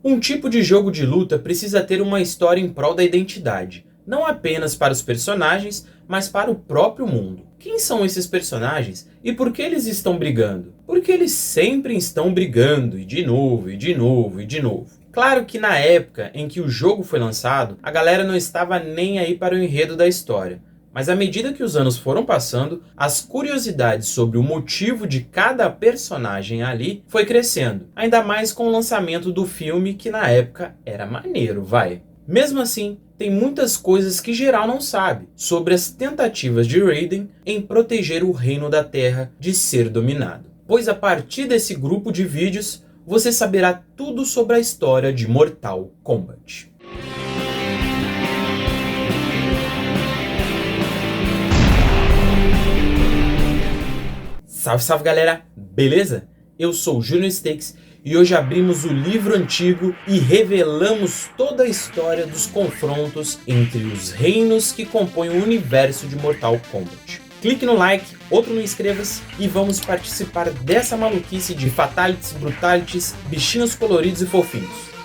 Um tipo de jogo de luta precisa ter uma história em prol da identidade, não apenas para os personagens, mas para o próprio mundo. Quem são esses personagens e por que eles estão brigando? Porque eles sempre estão brigando, e de novo, e de novo, e de novo. Claro que na época em que o jogo foi lançado, a galera não estava nem aí para o enredo da história. Mas à medida que os anos foram passando, as curiosidades sobre o motivo de cada personagem ali foi crescendo. Ainda mais com o lançamento do filme, que na época era maneiro, vai. Mesmo assim, tem muitas coisas que geral não sabe sobre as tentativas de Raiden em proteger o Reino da Terra de ser dominado. Pois a partir desse grupo de vídeos, você saberá tudo sobre a história de Mortal Kombat. Salve, salve galera, beleza? Eu sou o Junior Stakes e hoje abrimos o livro antigo e revelamos toda a história dos confrontos entre os reinos que compõem o universo de Mortal Kombat. Clique no like, outro no inscreva-se e vamos participar dessa maluquice de fatalities, brutalities, bichinhos coloridos e fofinhos.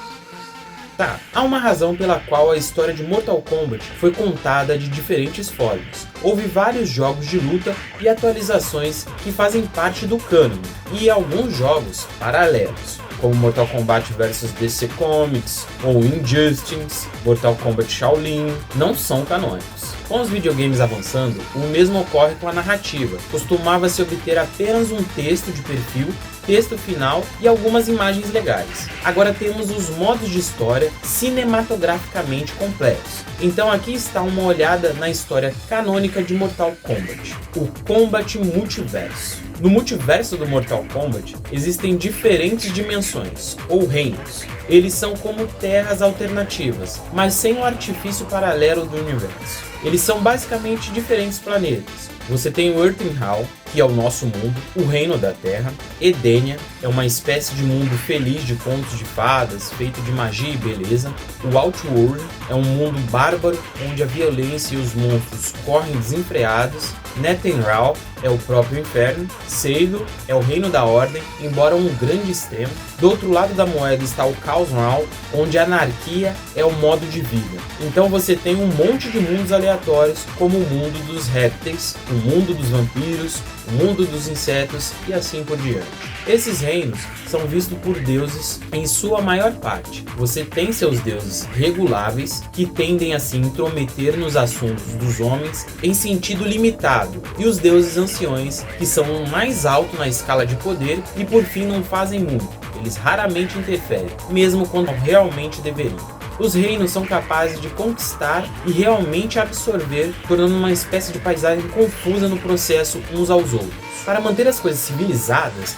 Tá, há uma razão pela qual a história de Mortal Kombat foi contada de diferentes formas. Houve vários jogos de luta e atualizações que fazem parte do cânone, e alguns jogos paralelos, como Mortal Kombat vs DC Comics ou Injustice, Mortal Kombat Shaolin, não são canônicos. Com os videogames avançando, o mesmo ocorre com a narrativa. Costumava-se obter apenas um texto de perfil, texto final e algumas imagens legais. Agora temos os modos de história cinematograficamente completos. Então aqui está uma olhada na história canônica de Mortal Kombat, o Kombat Multiverso. No multiverso do Mortal Kombat existem diferentes dimensões, ou reinos. Eles são como terras alternativas, mas sem o artifício paralelo do universo. Eles são basicamente diferentes planetas. Você tem o Earthenhal, que é o nosso mundo, o Reino da Terra. Edenia é uma espécie de mundo feliz de contos de fadas, feito de magia e beleza. O Outworld é um mundo bárbaro, onde a violência e os monstros correm desenfreados. Netherrealm é o próprio inferno. Seido é o reino da ordem, embora um grande extremo. Do outro lado da moeda está o Chaos Realm, onde a anarquia é o modo de vida. Então você tem um monte de mundos aleatórios, como o mundo dos répteis, o mundo dos vampiros, o mundo dos insetos e assim por diante. Esses reinos são vistos por deuses em sua maior parte. Você tem seus deuses reguláveis, que tendem a se intrometer nos assuntos dos homens em sentido limitado, e os deuses anciões, que são o mais alto na escala de poder e por fim não fazem muito. Eles raramente interferem, mesmo quando realmente deveriam. Os reinos são capazes de conquistar e realmente absorver, tornando uma espécie de paisagem confusa no processo uns aos outros. Para manter as coisas civilizadas,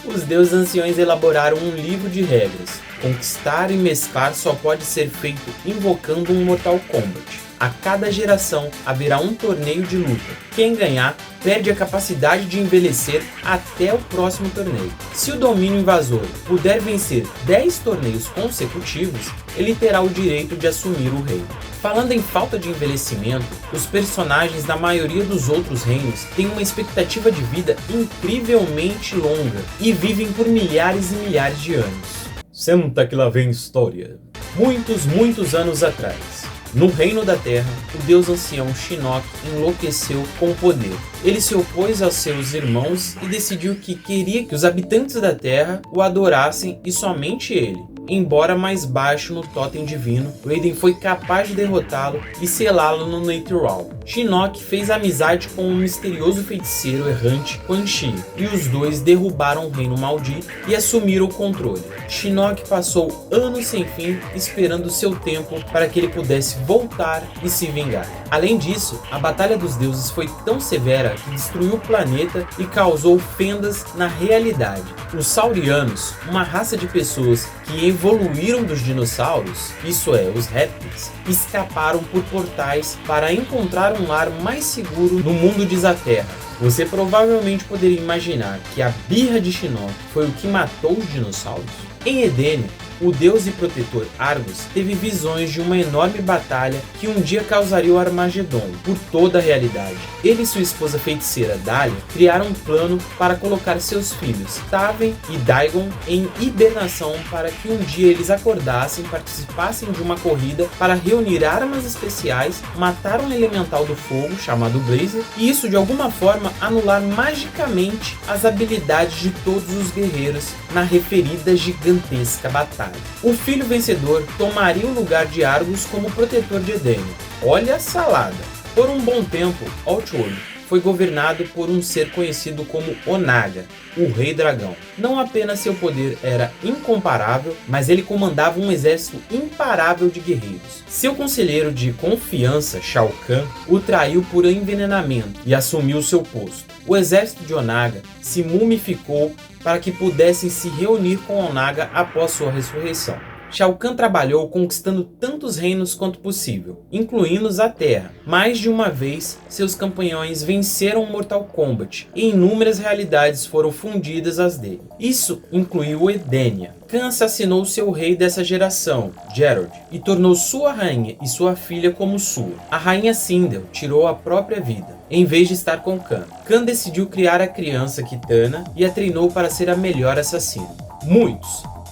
os deuses anciões elaboraram um livro de regras. Conquistar e mesclar só pode ser feito invocando um Mortal Kombat. A cada geração haverá um torneio de luta. Quem ganhar perde a capacidade de envelhecer até o próximo torneio. Se o domínio invasor puder vencer 10 torneios consecutivos, ele terá o direito de assumir o reino. Falando em falta de envelhecimento, os personagens da maioria dos outros reinos têm uma expectativa de vida incrivelmente longa e vivem por milhares e milhares de anos. Senta que lá vem história. Muitos anos atrás, no Reino da Terra, o deus ancião Shinnok enlouqueceu com o poder. Ele se opôs aos seus irmãos e decidiu que queria que os habitantes da Terra o adorassem e somente ele. Embora mais baixo no totem divino, Raiden foi capaz de derrotá-lo e selá-lo no Netherrealm. Shinnok fez amizade com um misterioso feiticeiro errante, Quan Chi, e os dois derrubaram o reino maldito e assumiram o controle. Shinnok passou anos sem fim esperando seu tempo para que ele pudesse voltar e se vingar. Além disso, a Batalha dos Deuses foi tão severa que destruiu o planeta e causou fendas na realidade. Os Saurianos, uma raça de pessoas que evoluíram dos dinossauros, isso é, os répteis, escaparam por portais para encontrar um lar mais seguro no mundo de Zaterra. Você provavelmente poderia imaginar que a birra de Shinnok foi o que matou os dinossauros? Em Edenia, o deus e protetor Argus teve visões de uma enorme batalha que um dia causaria o Armagedon por toda a realidade. Ele e sua esposa feiticeira Dahlia criaram um plano para colocar seus filhos Taven e Dagon em hibernação para que um dia eles acordassem, participassem de uma corrida para reunir armas especiais, matar um elemental do fogo chamado Blazer e isso de alguma forma anular magicamente as habilidades de todos os guerreiros na referida gigantesca batalha. O filho vencedor tomaria o lugar de Argus como protetor de Edenia. Olha a salada! Por um bom tempo, Outworld foi governado por um ser conhecido como Onaga, o Rei Dragão. Não apenas seu poder era incomparável, mas ele comandava um exército imparável de guerreiros. Seu conselheiro de confiança, Shao Kahn, o traiu por envenenamento e assumiu seu posto. O exército de Onaga se mumificou para que pudessem se reunir com Onaga após sua ressurreição. Shao Kahn trabalhou conquistando tantos reinos quanto possível, incluindo a Terra. Mais de uma vez, seus campeões venceram Mortal Kombat e inúmeras realidades foram fundidas às dele. Isso incluiu Edenia. Kahn assassinou seu rei dessa geração, Gerald, e tornou sua rainha e sua filha como sua. A rainha Sindel tirou a própria vida, em vez de estar com Kahn. Kahn decidiu criar a criança Kitana e a treinou para ser a melhor assassina.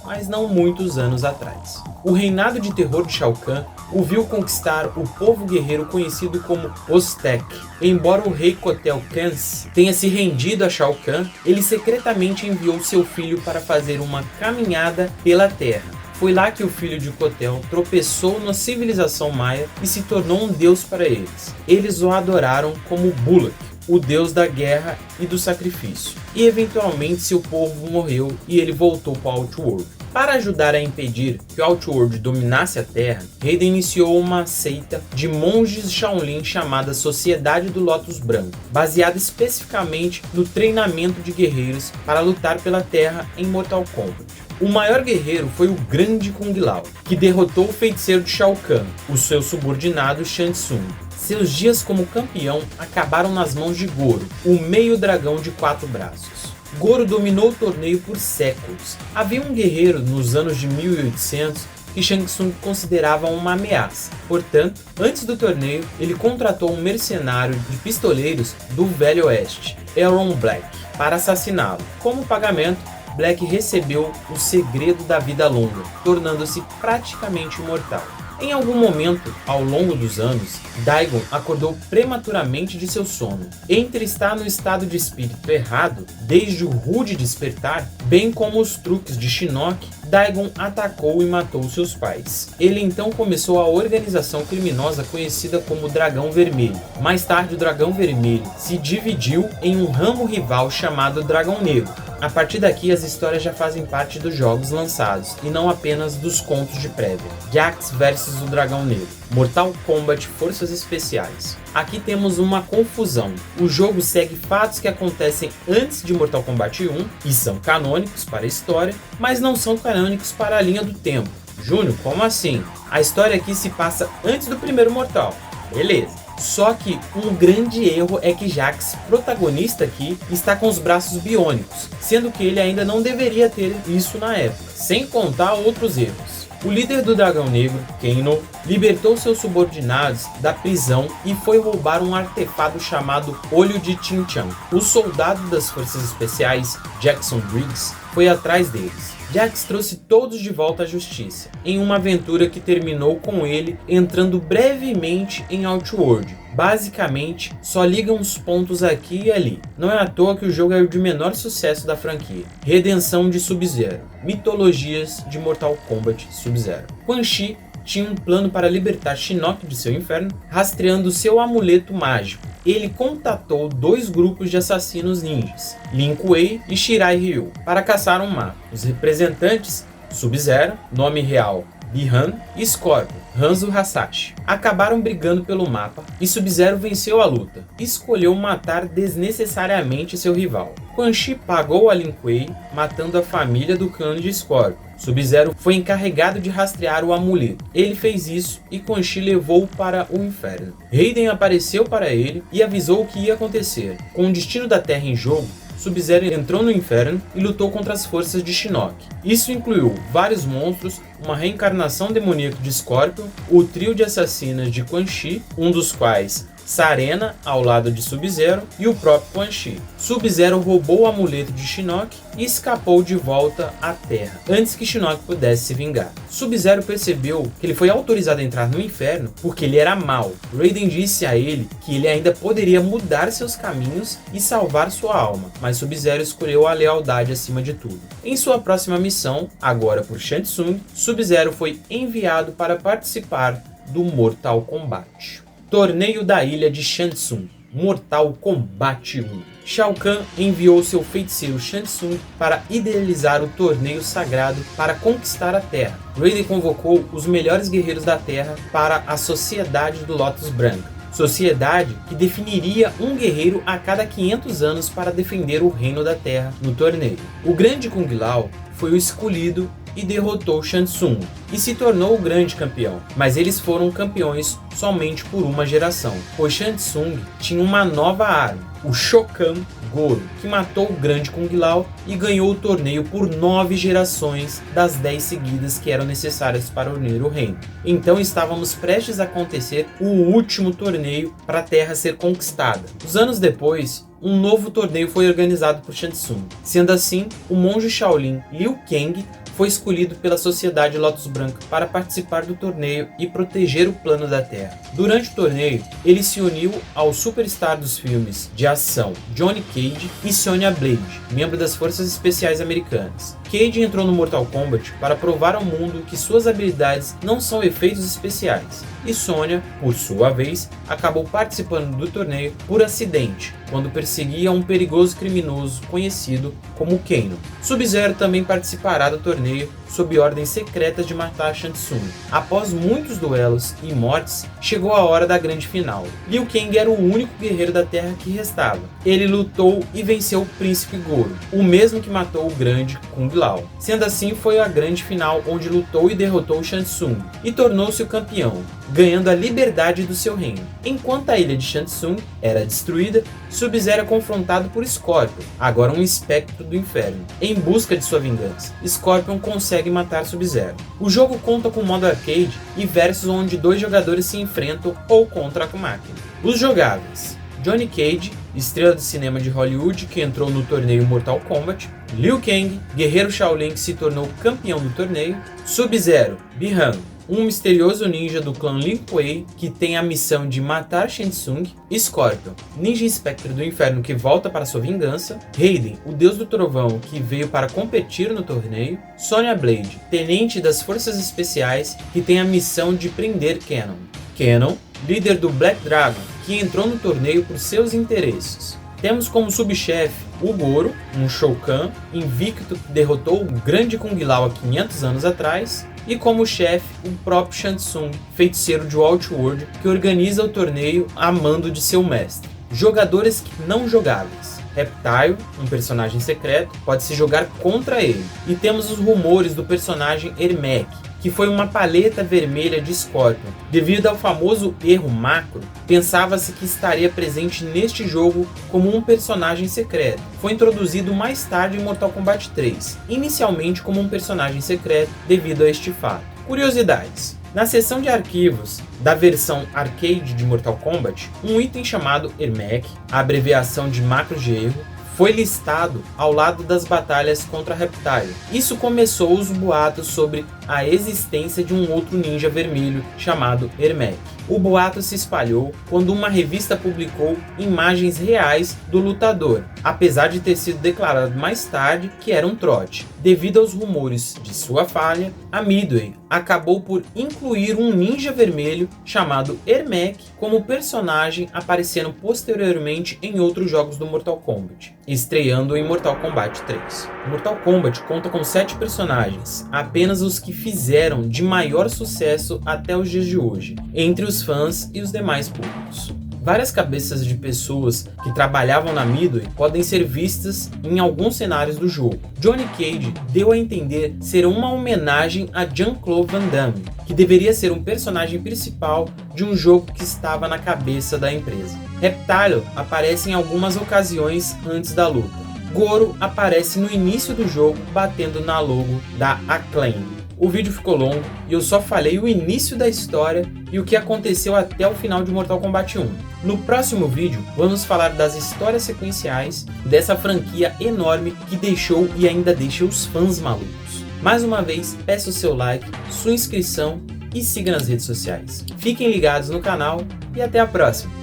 Mas não muitos anos atrás. O reinado de terror de Shao Kahn o viu conquistar o povo guerreiro conhecido como Oztec. Embora o rei Kotal Kahn tenha se rendido a Shao Kahn, ele secretamente enviou seu filho para fazer uma caminhada pela terra. Foi lá que o filho de Kotal tropeçou na civilização maia e se tornou um deus para eles. Eles o adoraram como Bulak, o deus da guerra e do sacrifício. E eventualmente seu povo morreu e ele voltou para Outworld. Para ajudar a impedir que Outworld dominasse a Terra, Raiden iniciou uma seita de monges Shaolin chamada Sociedade do Lótus Branco, baseada especificamente no treinamento de guerreiros para lutar pela Terra em Mortal Kombat. O maior guerreiro foi o Grande Kung Lao, que derrotou o feiticeiro de Shao Kahn, o seu subordinado Shang Tsung. Seus dias como campeão acabaram nas mãos de Goro, o meio dragão de 4 braços. Goro dominou o torneio por séculos. Havia um guerreiro nos anos de 1800 que Shang Tsung considerava uma ameaça. Portanto, antes do torneio, ele contratou um mercenário de pistoleiros do Velho Oeste, Aaron Black, para assassiná-lo. Como pagamento, Black recebeu o segredo da vida longa, tornando-se praticamente imortal. Em algum momento, ao longo dos anos, Daigon acordou prematuramente de seu sono. Entre estar no estado de espírito errado, desde o rude despertar, bem como os truques de Shinnok, Daigon atacou e matou seus pais. Ele então começou a organização criminosa conhecida como Dragão Vermelho. Mais tarde, o Dragão Vermelho se dividiu em um ramo rival chamado Dragão Negro. A partir daqui, as histórias já fazem parte dos jogos lançados, e não apenas dos contos de prévia. Jax vs o Dragão Negro, Mortal Kombat Forças Especiais. Aqui temos uma confusão. O jogo segue fatos que acontecem antes de Mortal Kombat 1, e são canônicos para a história, mas não são canônicos para a linha do tempo. Júnior, como assim? A história aqui se passa antes do primeiro Mortal. Beleza. Só que um grande erro é que Jax, protagonista aqui, está com os braços biônicos, sendo que ele ainda não deveria ter isso na época, sem contar outros erros. O líder do Dragão Negro, Kano, libertou seus subordinados da prisão e foi roubar um artefato chamado Olho de Qin Chang. O soldado das Forças Especiais, Jackson Briggs, foi atrás deles. Jax trouxe todos de volta à justiça, em uma aventura que terminou com ele entrando brevemente em Outworld. Basicamente, só liga uns pontos aqui e ali. Não é à toa que o jogo é o de menor sucesso da franquia. Redenção de Sub-Zero. Mitologias de Mortal Kombat Sub-Zero. Quan Chi tinha um plano para libertar Shinnok de seu inferno, rastreando seu amuleto mágico. Ele contatou 2 grupos de assassinos ninjas, Lin Kuei e Shirai Ryu, para caçar um mapa. Os representantes, Sub-Zero, nome real Bi-Han, e Scorpion, Hanzo Hasashi, acabaram brigando pelo mapa e Sub-Zero venceu a luta. Escolheu matar desnecessariamente seu rival. Quan Chi pagou a Lin Kuei, matando a família do clã de Scorpion. Sub-Zero foi encarregado de rastrear o amuleto. Ele fez isso e Quan Chi levou-o para o inferno. Raiden apareceu para ele e avisou o que ia acontecer. Com o destino da Terra em jogo, Sub-Zero entrou no inferno e lutou contra as forças de Shinnok. Isso incluiu vários monstros, uma reencarnação demoníaca de Scorpion, o trio de assassinas de Quan Chi, um dos quais Sarena, ao lado de Sub-Zero, e o próprio Quan Chi. Sub-Zero roubou o amuleto de Shinnok e escapou de volta à Terra, antes que Shinnok pudesse se vingar. Sub-Zero percebeu que ele foi autorizado a entrar no inferno porque ele era mau. Raiden disse a ele que ele ainda poderia mudar seus caminhos e salvar sua alma, mas Sub-Zero escolheu a lealdade acima de tudo. Em sua próxima missão, agora por Shang Tsung, Sub-Zero foi enviado para participar do Mortal Kombat. Torneio da Ilha de Shang Tsung, Mortal Kombat 1. Shao Kahn enviou seu feiticeiro Shang Tsung para idealizar o torneio sagrado para conquistar a Terra. Raiden convocou os melhores guerreiros da Terra para a Sociedade do Lótus Branco, sociedade que definiria um guerreiro a cada 500 anos para defender o reino da Terra no torneio. O grande Kung Lao foi o escolhido e derrotou Shang Tsung e se tornou o grande campeão, mas eles foram campeões somente por uma geração, pois Shang Tsung tinha uma nova arma, o Shokan Goro, que matou o grande Kung Lao e ganhou o torneio por 9 gerações das 10 seguidas que eram necessárias para unir o reino. Então estávamos prestes a acontecer o último torneio para a Terra ser conquistada. Uns anos depois, um novo torneio foi organizado por Shang Tsung. Sendo assim, o monge Shaolin Liu Kang foi escolhido pela Sociedade Lótus Branco para participar do torneio e proteger o plano da Terra. Durante o torneio, ele se uniu ao superstar dos filmes de ação Johnny Cage e Sonya Blade, membro das Forças Especiais Americanas. Cage entrou no Mortal Kombat para provar ao mundo que suas habilidades não são efeitos especiais, e Sonya, por sua vez, acabou participando do torneio por acidente, quando perseguia um perigoso criminoso conhecido como Kano. Sub-Zero também participará do torneio sob ordens secretas de matar Shang Tsung. Após muitos duelos e mortes, chegou a hora da grande final. Liu Kang era o único guerreiro da Terra que restava. Ele lutou e venceu o Príncipe Goro, o mesmo que matou o grande Kung Lao. Sendo assim, foi a grande final onde lutou e derrotou Shang Tsung e tornou-se o campeão, ganhando a liberdade do seu reino. Enquanto a ilha de Shang Tsung era destruída, Sub-Zero é confrontado por Scorpion, agora um espectro do inferno. Em busca de sua vingança, Scorpion consegue matar Sub-Zero. O jogo conta com modo arcade e versus onde 2 jogadores se enfrentam ou contra a máquina. Os jogáveis: Johnny Cage, estrela de cinema de Hollywood que entrou no torneio Mortal Kombat; Liu Kang, guerreiro Shaolin que se tornou campeão do torneio; Sub-Zero, Bi-Han, um misterioso ninja do clã Lin Kuei que tem a missão de matar Shang Tsung; Scorpion, ninja espectro do inferno que volta para sua vingança; Raiden, o deus do trovão que veio para competir no torneio; Sonya Blade, tenente das forças especiais que tem a missão de prender Kanon; Kanon, líder do Black Dragon, que entrou no torneio por seus interesses. Temos como subchefe o Goro, um Shokan invicto que derrotou o grande Kung Lao há 500 anos atrás, e como chefe o próprio Shang Tsung, feiticeiro de Outworld, que organiza o torneio a mando de seu mestre. Jogadores não jogáveis: Reptile, um personagem secreto, pode se jogar contra ele. E temos os rumores do personagem Ermac, que foi uma paleta vermelha de Scorpion. Devido ao famoso erro macro, pensava-se que estaria presente neste jogo como um personagem secreto. Foi introduzido mais tarde em Mortal Kombat 3, inicialmente como um personagem secreto devido a este fato. Curiosidades: na seção de arquivos da versão arcade de Mortal Kombat, um item chamado Ermac, a abreviação de macro de erro, foi listado ao lado das batalhas contra Reptile. Isso começou os boatos sobre a existência de um outro ninja vermelho chamado Ermac. O boato se espalhou quando uma revista publicou imagens reais do lutador, apesar de ter sido declarado mais tarde que era um trote. Devido aos rumores de sua falha, a Midway acabou por incluir um ninja vermelho chamado Ermac como personagem, aparecendo posteriormente em outros jogos do Mortal Kombat, estreando em Mortal Kombat 3. Mortal Kombat conta com 7 personagens, apenas os que fizeram de maior sucesso até os dias de hoje, entre os fãs e os demais públicos. Várias cabeças de pessoas que trabalhavam na Midway podem ser vistas em alguns cenários do jogo. Johnny Cage deu a entender ser uma homenagem a Jean-Claude Van Damme, que deveria ser um personagem principal de um jogo que estava na cabeça da empresa. Reptile aparece em algumas ocasiões antes da luta. Goro aparece no início do jogo batendo na logo da Acclaim. O vídeo ficou longo e eu só falei o início da história e o que aconteceu até o final de Mortal Kombat 1. No próximo vídeo, vamos falar das histórias sequenciais dessa franquia enorme que deixou e ainda deixa os fãs malucos. Mais uma vez, peço o seu like, sua inscrição e siga nas redes sociais. Fiquem ligados no canal e até a próxima.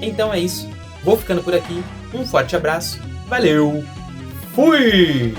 Então é isso, vou ficando por aqui, um forte abraço, valeu, fui!